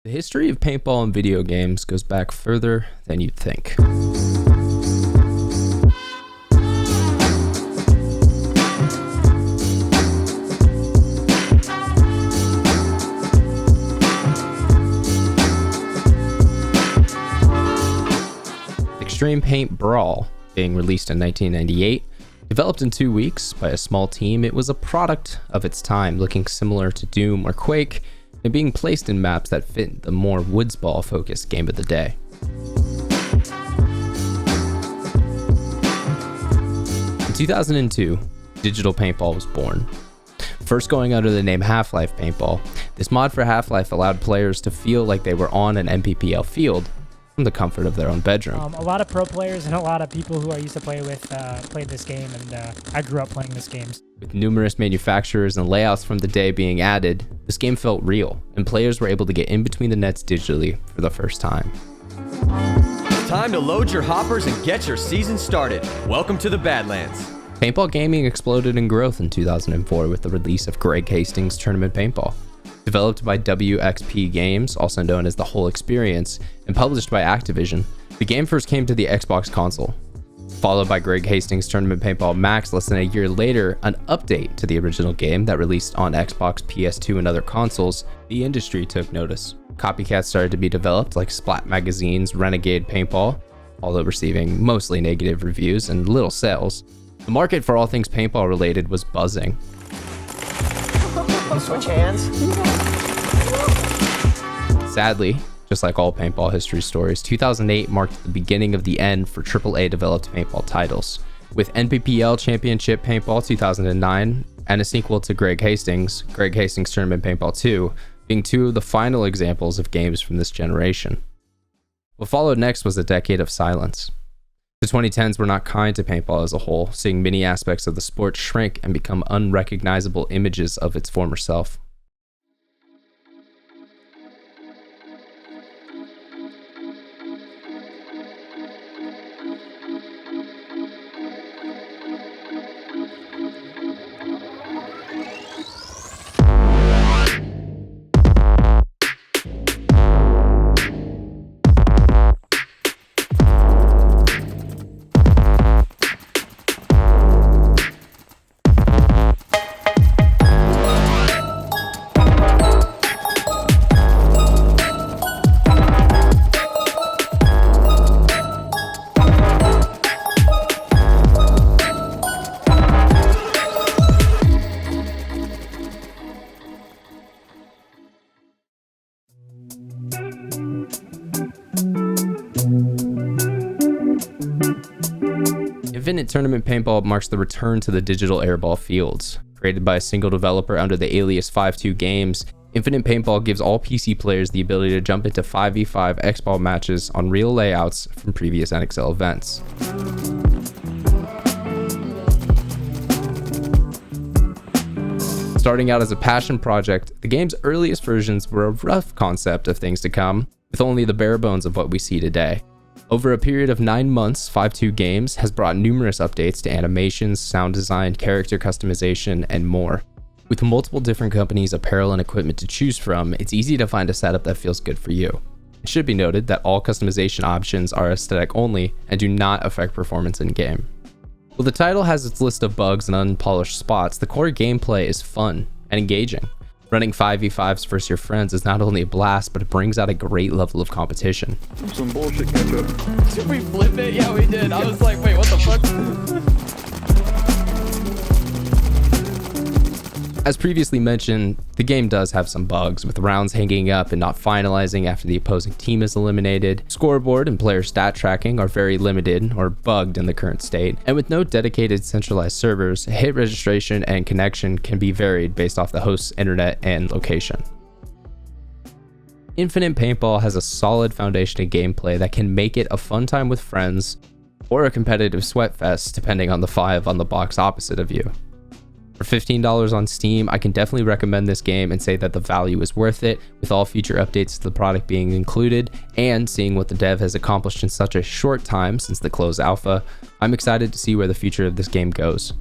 The history of paintball in video games goes back further than you'd think. Extreme Paint Brawl, being released in 1998, developed in 2 weeks by a small team, it was a product of its time, looking similar to Doom or Quake, and being placed in maps that fit the more woodsball-focused game of the day. In 2002, digital paintball was born. First going under the name Half-Life Paintball, this mod for Half-Life allowed players to feel like they were on an MPPL field from the comfort of their own bedroom. A lot of pro players and a lot of people who I used to play with played this game, and I grew up playing this game. With numerous manufacturers and layouts from the day being added, this game felt real, and players were able to get in between the nets digitally for the first time. It's time to load your hoppers and get your season started. Welcome to the Badlands. Paintball gaming exploded in growth in 2004 with the release of Greg Hastings' Tournament Paintball. Developed by WXP Games, also known as The Whole Experience, and published by Activision, the game first came to the Xbox console. Followed by Greg Hastings' Tournament Paintball Max less than a year later, an update to the original game that released on Xbox, PS2, and other consoles, the industry took notice. Copycats started to be developed like Splat Magazine's Renegade Paintball, although receiving mostly negative reviews and little sales. The market for all things paintball related was buzzing. Switch hands. Sadly, just like all paintball history stories, 2008 marked the beginning of the end for AAA developed paintball titles, with NPPL Championship Paintball 2009 and a sequel to Greg Hastings' Tournament Paintball 2 being two of the final examples of games from this generation. What followed next was a decade of silence. The 2010s were not kind to paintball as a whole, seeing many aspects of the sport shrink and become unrecognizable images of its former self. Infinite Tournament Paintball marks the return to the digital airball fields. Created by a single developer under the alias 52 Games, Infinite Paintball gives all PC players the ability to jump into 5v5 X-Ball matches on real layouts from previous NXL events. Starting out as a passion project, the game's earliest versions were a rough concept of things to come, with only the bare bones of what we see today. Over a period of 9 months, 52 Games has brought numerous updates to animations, sound design, character customization, and more. With multiple different companies' apparel and equipment to choose from, it's easy to find a setup that feels good for you. It should be noted that all customization options are aesthetic only and do not affect performance in-game. While the title has its list of bugs and unpolished spots, the core gameplay is fun and engaging. Running 5v5s versus your friends is not only a blast, but it brings out a great level of competition. Some bullshit ketchup. Did we flip it? Yeah, we did. I was like, wait, what the fuck? As previously mentioned, the game does have some bugs, with rounds hanging up and not finalizing after the opposing team is eliminated. Scoreboard and player stat tracking are very limited or bugged in the current state, and with no dedicated centralized servers, hit registration and connection can be varied based off the host's internet and location. Infinite Paintball has a solid foundation of gameplay that can make it a fun time with friends or a competitive sweat fest depending on the 5 on the box opposite of you. For $15 on Steam, I can definitely recommend this game and say that the value is worth it, with all future updates to the product being included, and seeing what the dev has accomplished in such a short time since the closed alpha. I'm excited to see where the future of this game goes.